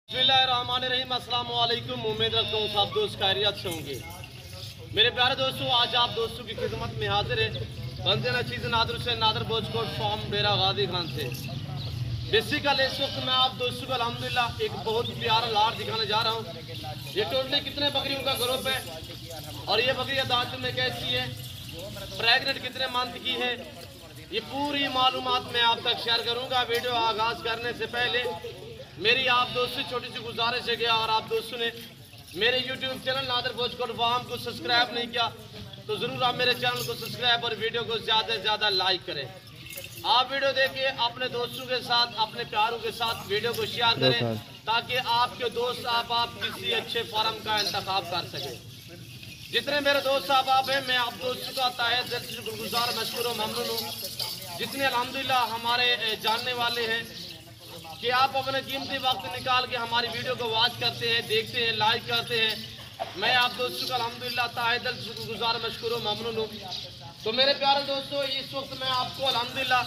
बिस्मिल्लाहिर्रहमानिर्रहीम। अस्सलाम वालेकुम। उम्मीद रखता हूँ सब दोस्त खैरियत से होंगे। मेरे प्यारे दोस्तों, आज आप दोस्तों की खिदमत में हाजिर है बंदे नचीज़ नादर से नादर बोझकोट फार्म डेरा गाजी खान से। बेसिकल इस वक्त मैं आप दोस्तों को अल्हम्दुलिल्लाह एक बहुत प्यारा लाट दिखाने जा रहा हूँ। ये टोटली कितने बकरियों का ग्रुप है और ये बकरियाँ दांत में कैसी है, प्रेगनेंट कितने मंथ की है, ये पूरी मालूमात मैं आप तक शेयर करूँगा। वीडियो आगाज़ करने से पहले मेरी आप दोस्तों छोटी सी गुजारिश है कि अगर आप दोस्तों ने मेरे YouTube चैनल नादर बोझकोट फार्म को सब्सक्राइब नहीं किया तो ज़रूर आप मेरे चैनल को सब्सक्राइब और वीडियो को ज़्यादा से ज़्यादा लाइक करें। आप वीडियो देखिए, अपने दोस्तों के साथ, अपने प्यारों के साथ वीडियो को शेयर करें ताकि आपके दोस्त आप किसी अच्छे फार्म का इंतखाब कर सकें। जितने मेरे दोस्त आप हैं, मैं आप दोस्तों का तहे दिल से शुक्रगुजार, मशकूर और ममनून हूँ। जितने अल्हम्दुलिल्लाह हमारे जानने वाले हैं कि आप अपने कीमती वक्त निकाल के हमारी वीडियो को वॉच करते हैं, देखते हैं, लाइक करते हैं। मैं आप दोस्तों का अल्हम्दुलिल्लाह तहे दिल से शुक्रगुजार, मशकूर और ममनून हूँ। तो मेरे प्यारे दोस्तों, इस वक्त मैं आपको अल्हम्दुलिल्लाह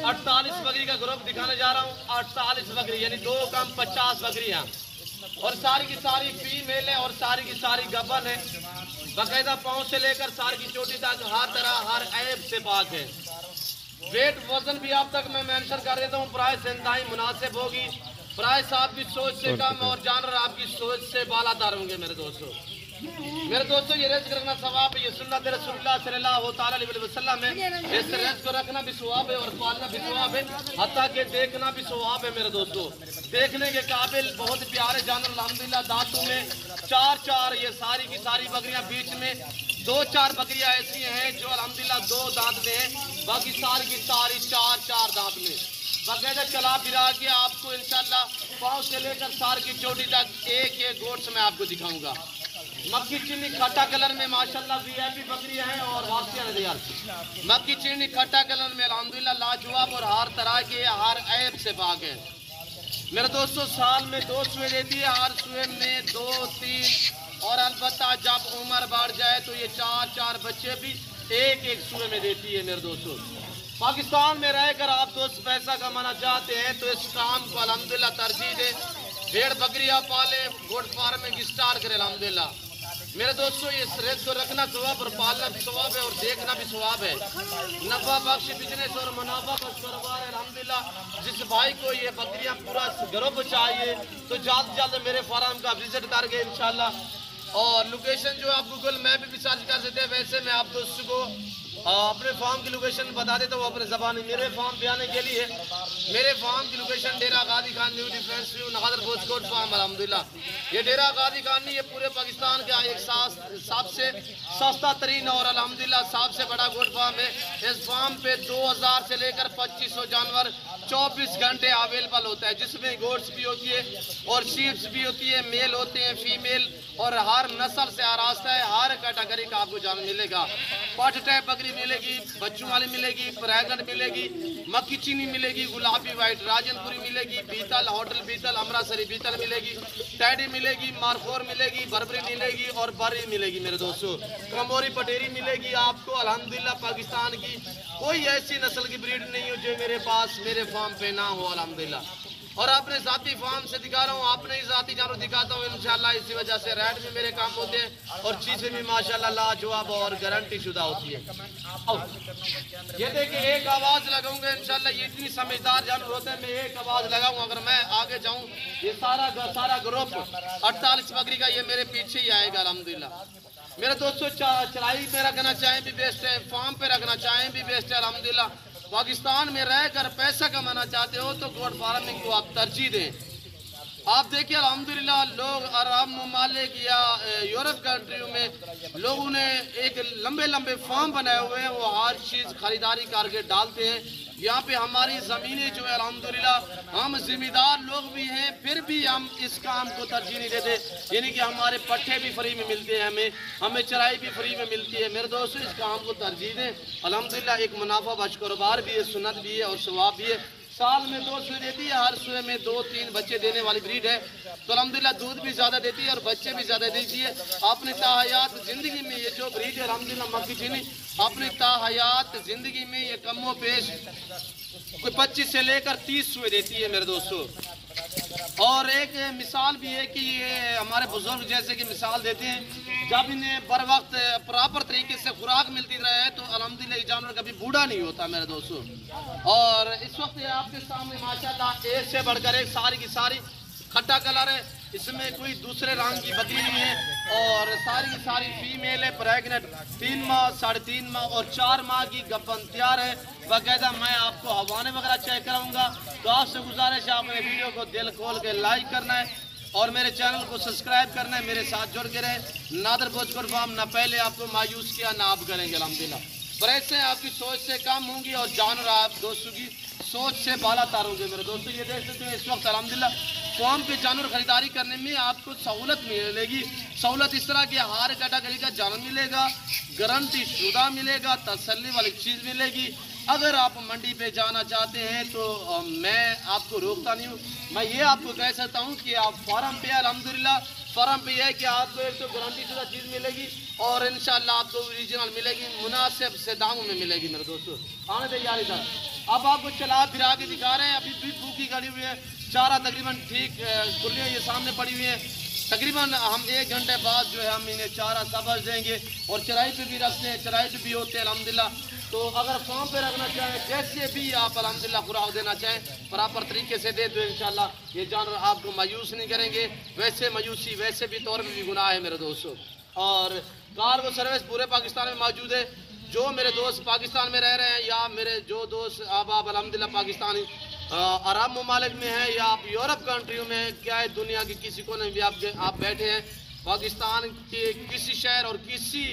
48 बकरी का ग्रुप दिखाने जा रहा हूँ। 48 बकरी यानी 2 कम 50 बकरियाँ और सारी की सारी फीमेल है और सारी की सारी गबन है। बाकायदा पाँव से लेकर सार की चोटी तक हर तरह हर ऐब से पाक है। वेट वजन भी आप तक मैं मेंशन कर देता हूँ। प्राइस इंतहाई मुनासिब होगी। प्राइस आपकी सोच से कम और जानवर आपकी सोच से बालादार होंगे। मेरे दोस्तों ये रिस्क रखना सवाब है, ये सुन्नत रसूलुल्लाह सल्लल्लाहु अलैहि वसल्लम है। इस रिस्क को रखना भी सवाब है और पालना भी सवाब है, हत्ता के देखना भी सवाब है। मेरे दोस्तों, देखने के काबिल बहुत प्यारे जानवर अल्हम्दुलिल्लाह दांतों में 4 ये सारी की सारी बकरियां, बीच में 2-4 बकरियां ऐसी हैं जो अल्हम्दुलिल्लाह 2 दांत में हैं, बाकी सारी की सारी 4 दांत में। बाकायदा चला फिरा के आपको इंशाल्लाह पाँव से लेकर सार की चोटी तक एक गोट्स मैं आपको दिखाऊंगा। मक्की चीनी खट्टा कलर में माशाल्लाह वीआईपी बकरियां हैं और मक्की चीनी खट्टा कलर में अल्हम्दुलिल्लाह लाजवाब और हर तरह के हर ऐब से पाक है। मेरे दोस्तों, साल में 2 सुए देती है, हर सुए में 2-3 और अलबत्ता जब उम्र बढ़ जाए तो ये 4 बच्चे भी एक सुए में देती है। मेरे दोस्तों, पाकिस्तान में रहकर आप दोस्त पैसा कमाना चाहते हैं तो इस काम को अल्हम्दुलिल्लाह तरजीह दे। भेड़ बकरियां पाले, गोट फार्मिंग स्टार्ट करें अल्हम्दुलिल्लाह। मेरे दोस्तों, इस रेस को रखना सवाब और पालना भी सवाब है और देखना भी सवाब है। नफा बख्श बिजनेस और मुनाफा बख्श कारोबार है अल्हम्दुलिल्लाह। जिस भाई को ये बकरियां पूरा ग्रुप चाहिए तो जल्द से जल्द मेरे फार्म का विजिट करके इंशाल्लाह। और लोकेशन जो आप गूगल मैप भी सर्च कर सकते हैं। वैसे मैं आप दोस्तों को अपने फार्म की लोकेशन बता देता हूँ अपने ज़बानी। मेरे फार्म पे आने के लिए मेरे फार्म की location Dera Ghazi Khan new defence view नादर बोझकोट फार्म अल्हम्दुलिल्लाह। ये डेरा गाजी खान नहीं, ये पूरे पाकिस्तान का एक सबसे सस्ता तरीन और अल्हम्दुलिल्लाह सबसे बड़ा गोट फार्म है। इस फार्म पे 2000 से लेकर 2500 जानवर 24 घंटे अवेलेबल होता है, जिसमें गोट्स भी होती है और शीप्स भी होती है, मेल होते हैं, फीमेल और हर नस्ल से आरास्ता है। हर कैटेगरी का आपको जानवर मिलेगा। पट टाइप बकरी मिलेगी, बच्चों वाली मिलेगी, प्रेगनेंट मिलेगी, मक्की चीनी मिलेगी, गुलाबी वाइट राजनपुरी मिलेगी, बीतल होटल बीतल अमृतसरी बीतल मिलेगी, टैडी मिलेगी, मारखोर मिलेगी, बरबरी मिलेगी और बरी मिलेगी। मेरे दोस्तों, कमोरी पटेरी मिलेगी आपको। अल्हम्दुलिल्लाह पाकिस्तान की कोई ऐसी नस्ल की ब्रीड नहीं हो जो मेरे पास मेरे फार्म पे ना हो अल्हम्दुलिल्लाह। और अपने जाती फार्म से दिखा रहा हूँ, अपने ही जाती जानवर दिखाता हूँ इंशाल्लाह। इसी वजह से रेट में मेरे काम होते हैं और चीज़ें भी माशाल्लाह लाजवाब और गारंटी शुदा होती है। ये देखिए, एक आवाज़ लगाऊंगा इंशाल्लाह। ये इतनी समझदार जानवर होते हैं, मैं एक आवाज़ लगाऊंगा। अगर मैं आगे जाऊँ ये सारा ग्रुप 48 बकरी का ये मेरे पीछे ही आएगा अल्हम्दुलिल्लाह। मेरे दोस्तों, चराई पे रखना चाहें भी बेस्ट है, फार्म पे रखना चाहें भी बेस्ट है अल्हम्दुलिल्लाह। पाकिस्तान में रहकर पैसा कमाना चाहते हो तो गोट फार्मिंग को आप तरजीह दें। आप देखिए अल्हम्दुलिल्लाह, लोग अरब ममालिक या यूरोप कंट्रियों में लोगों ने एक लंबे फार्म बनाए हुए हैं, वो हर चीज़ खरीदारी करके डालते हैं। यहाँ पे हमारी ज़मीनें जो है अल्हम्दुलिल्लाह, हम जिम्मेदार लोग भी हैं, फिर भी हम इस काम को तरजीह नहीं देते। यानी कि हमारे पट्टे भी फ्री में मिलते हैं, हमें चराई भी फ्री में मिलती है। मेरे दोस्तों, इस काम को तरजीह दें अल्हम्दुलिल्लाह। एक मुनाफा बख्श कारोबार भी है, सुन्नत भी है और सवाब भी है। साल में 2 सुए देती है, हर सुए में 2-3 बच्चे देने वाली ब्रीड है। तो अल्हम्दुलिल्लाह दूध भी ज़्यादा देती है और बच्चे भी ज़्यादा देती है। अपनी ताहयात ज़िंदगी में ये जो ब्रीड है अल्हम्दुलिल्लाह मक्की चीनी, अपनी ताहयात ज़िंदगी में ये कमो पेश कोई 25 से लेकर 30 सुए देती है। मेरे दोस्तों, और एक मिसाल भी है कि ये हमारे बुजुर्ग जैसे कि मिसाल देते हैं, जब इन्हें बर वक्त प्रॉपर तरीके से खुराक मिलती रहे तो अल्हम्दुलिल्लाह ये जानवर कभी बूढ़ा नहीं होता मेरे दोस्तों। और इस वक्त ये आपके सामने माशाल्लाह एक से बढ़कर एक सारी की सारी खट्टा कलर है, इसमें कोई दूसरे रंग की बकरी नहीं है और सारी की सारी फीमेल है, प्रेगनेंट 3 माह 3.5 माह और 4 माह की गप्पन तैयार है। बाकायदा मैं आपको हवाने वगैरह चेक कराऊंगा। तो आपसे गुजारिश है आपने वीडियो को दिल खोल के लाइक करना है और मेरे चैनल को सब्सक्राइब करना है, मेरे साथ जुड़ के रहे। नादर भोजपुर फार्म ना पहले आपको मायूस किया ना आप करेंगे अल्हम्दुलिल्लाह। प्रेसें आपकी सोच से कम होंगी और जानवर आप दोस्तों की सोच से बाला तार होंगे मेरे दोस्तों। ये देख सकते हैं इस वक्त अल्हम्दुलिल्लाह फार्म पे जानवर खरीदारी करने में आपको सहूलत मिलेगी। सहूलत इस तरह की हर कैटेगरी का जानवर मिलेगा, गारंटी शुदा मिलेगा, तसल्ली वाली चीज़ मिलेगी। अगर आप मंडी पे जाना चाहते हैं तो मैं आपको रोकता नहीं हूँ। मैं ये आपको कह सकता हूँ कि आप फार्म पे अल्हम्दुलिल्लाह फार्म पे है कि आपको एक तो गारंटी शुदा चीज़ मिलेगी और इंशाल्लाह आपको ओरिजिनल मिलेगी, मुनासिब से दामों में मिलेगी मेरे दोस्तों। आने तैयारी था। अब आपको चला फिरा के दिखा रहे हैं। अभी भी भूखी खड़ी हुई है, चारा तकरीबन ठीक खुलियाँ ये सामने पड़ी हुई है। तकरीबन हम 1 घंटे बाद जो है हम इन्हें चारा सबज देंगे और चराई पे भी रखते हैं, चराई पे भी होते हैं अल्हम्दुलिल्लाह। तो अगर फार्म पे रखना चाहें जैसे भी आप अल्हम्दुलिल्लाह खुराक देना चाहें प्रॉपर तरीके से दे दो, इंशाल्लाह ये जानवर आपको मायूस नहीं करेंगे। वैसे मायूसी वैसे भी तौर पर भी गुनाह है मेरे दोस्तों। और कार्गो सर्विस पूरे पाकिस्तान में मौजूद है। जो मेरे दोस्त पाकिस्तान में रह रहे हैं या मेरे जो दोस्त अब आप अल्हम्दुलिल्लाह पाकिस्तानी अरब ममालिक में है या आप यूरोप कंट्रियों में, क्या है दुनिया के किसी कोने में भी आप बैठे हैं, पाकिस्तान के किसी शहर और किसी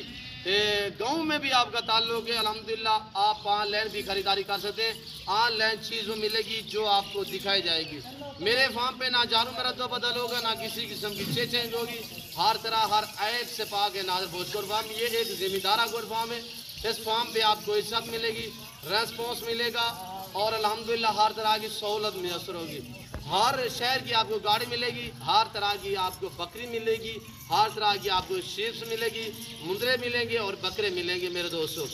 गांव में भी आपका ताल्लुक है, अल्हम्दुलिल्लाह आप ऑनलाइन भी खरीदारी कर सकते हैं। ऑनलाइन चीज़ मिलेगी जो आपको दिखाई जाएगी। मेरे फार्म पे ना जानू मेरा तो बदल होगा, ना किसी किस्म की चेंज होगी। हर तरह हर ऐप से पाक है नादर भोजपुर फार्म। ये एक जिम्मेदारा गोड फार्म है। इस फार्म पे आपको इज्जत मिलेगी, रेस्पॉन्स मिलेगा और अल्हम्दुलिल्लाह हर तरह की सहूलत मैसर होगी। हर शहर की आपको गाड़ी मिलेगी, हर तरह की आपको बकरी मिलेगी, हर तरह की आपको शीप्स मिलेगी, मुंदरे मिलेंगे और बकरे मिलेंगे मेरे दोस्तों।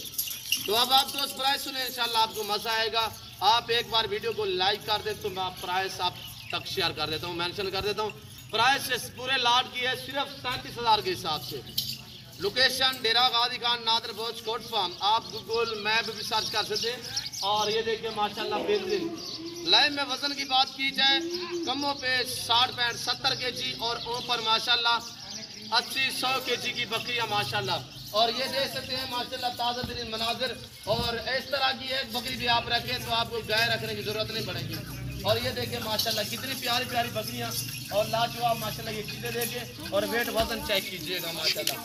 तो अब आप दोस्त प्राइस सुने, इंशाल्लाह आपको मज़ा आएगा। आप एक बार वीडियो को लाइक कर दे तो मैं प्राइस आप तक शेयर कर देता हूँ, मेंशन कर देता हूँ। प्राइस पूरे लाट की है सिर्फ 37,000 के हिसाब से। लोकेशन डेरा गाजी खान नादर भोज कोट फार्म। आप गूगल मैप भी सर्च कर सकते हैं। और ये देखिए माशाल्लाह बेहतरीन लाइव में वजन की बात की जाए कमों पे 60-65-70 kg और ऊपर माशाल्लाह 80-100 kg की बकरियां माशाल्लाह। और ये देख सकते हैं माशाल्लाह ताज़ा तरीन मनाजिर। और इस तरह की एक बकरी भी आप रखें तो आपको गाय रखने की ज़रूरत नहीं पड़ेगी। और ये देखिए माशाल्लाह कितनी प्यारी प्यारी बकरियां और लाजवाब माशाल्लाह ये चीज़ें देखिए और वेट वजन चेक कीजिएगा माशाल्लाह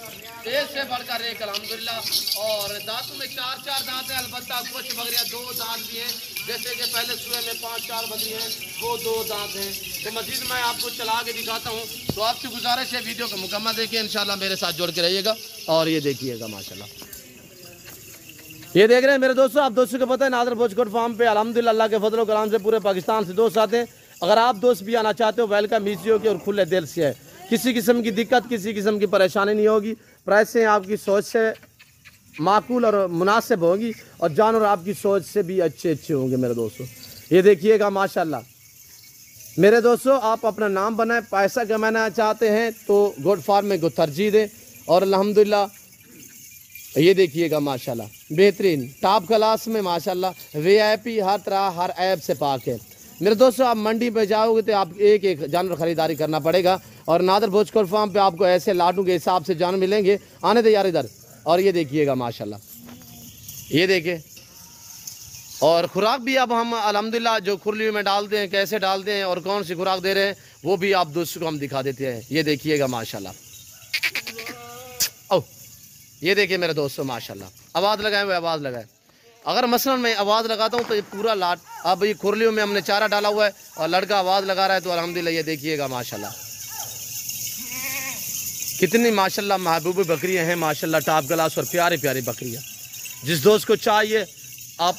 एक से बढ़कर एक अल्हम्दुलिल्लाह। और दांतों में 4-4 दांत हैं, अलबत्ता कुछ बकरियां 2 दांत भी हैं, जैसे कि पहले सुबह में 5-4 बकरियां हैं वो 2 दांत हैं। तो मजीद मैं आपको चला के दिखाता हूँ। तो आपसे गुजारिश है वीडियो को मुकम्मल देखिए, इंशाल्लाह मेरे साथ जुड़ के रहिएगा। और ये देखिएगा माशाल्लाह ये देख रहे हैं मेरे दोस्तों। आप दोस्तों को पता है नादर भोजकोट फार्म पे अल्हम्दुलिल्लाह अल्लाह के फजल कलाम से पूरे पाकिस्तान से दोस्त आते हैं। अगर आप दोस्त भी आना चाहते हो वेलकम ईजी होगी और खुले दिल से है। किसी किस्म की दिक्कत किसी किस्म की परेशानी नहीं होगी। प्राइसें आपकी सोच से माकूल और मुनासिब होगी और जानवर आपकी सोच से भी अच्छे होंगे मेरे दोस्तों। ये देखिएगा माशाल्लाह मेरे दोस्तों। आप अपना नाम बनाएं, पैसा कमाना चाहते हैं तो गोट फार्म में को तरजीह दें। और अल्हम्दुलिल्लाह ये देखिएगा माशाल्लाह बेहतरीन टॉप क्लास में माशाल्लाह VIP हर तरह हर ऐप से पाक है मेरे दोस्तों। आप मंडी पे जाओगे तो आप एक एक जानवर ख़रीदारी करना पड़ेगा। और नादर भोजकोट फार्म पे आपको ऐसे लाटू के हिसाब से जानवर मिलेंगे। आने दे यार इधर। और ये देखिएगा माशाल्लाह ये देखिए। और खुराक भी अब हम अल्हम्दुलिल्लाह जो खुरली में डालते हैं कैसे डालते हैं और कौन सी खुराक दे रहे हैं वो भी आप दोस्तों को हम दिखा देते हैं। ये देखिएगा माशाल्लाह। ओ ये देखिए मेरे दोस्तों माशाल्लाह आवाज़ लगाए हुए आवाज़ लगाए। अगर मसलन मैं आवाज़ लगाता हूँ तो ये पूरा लाट अब ये खुरलियों में हमने चारा डाला हुआ है और लड़का आवाज़ लगा रहा है तो अल्हम्दुलिल्लाह ये देखिएगा माशाल्लाह कितनी माशाल्लाह महबूब बकरियाँ हैं माशाल्लाह टॉप क्लास और प्यारी प्यारी बकरियाँ। जिस दोस्त को चाहिए आप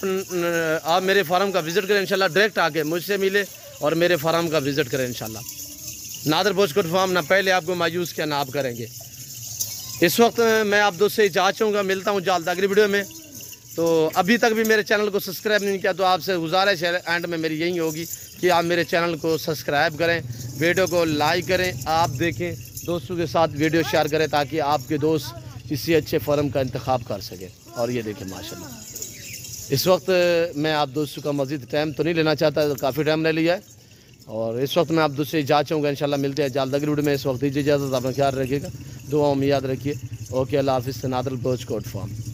मेरे फार्म का विज़िट करें इंशाल्लाह। डायरेक्ट आके मुझसे मिले और मेरे फार्म का विज़िट करें इंशाल्लाह। नादर भोजकोट फार्म ना पहले आपको मायूस क्या ना आप करेंगे। इस वक्त मैं आप दोस्त से इजाज़त चाहूँगा, मिलता हूँ जल्द अगली वीडियो में। तो अभी तक भी मेरे चैनल को सब्सक्राइब नहीं किया तो आपसे गुजारिश है एंड में मेरी यही होगी कि आप मेरे चैनल को सब्सक्राइब करें, वीडियो को लाइक करें, आप देखें, दोस्तों के साथ वीडियो शेयर करें ताकि आपके दोस्त किसी अच्छे फर्म का इंतखाब कर सकें। और ये देखें माशाल्लाह, इस वक्त मैं आप दोस्तों का मज़ीद टाइम तो नहीं लेना चाहता, काफ़ी टाइम ले लिया है और इस वक्त मैं आप दोस्तों से इजाज़त चाहूँगा। इंशाल्लाह मिलते हैं जल्द अगली वीडियो में। इस वक्त दीजिए इजाज़त, अपना ख्याल रखिएगा, दुआओं में याद रखिए। ओके, अल्लाह हाफ़िज़। नादर बर्च कोट फार्म।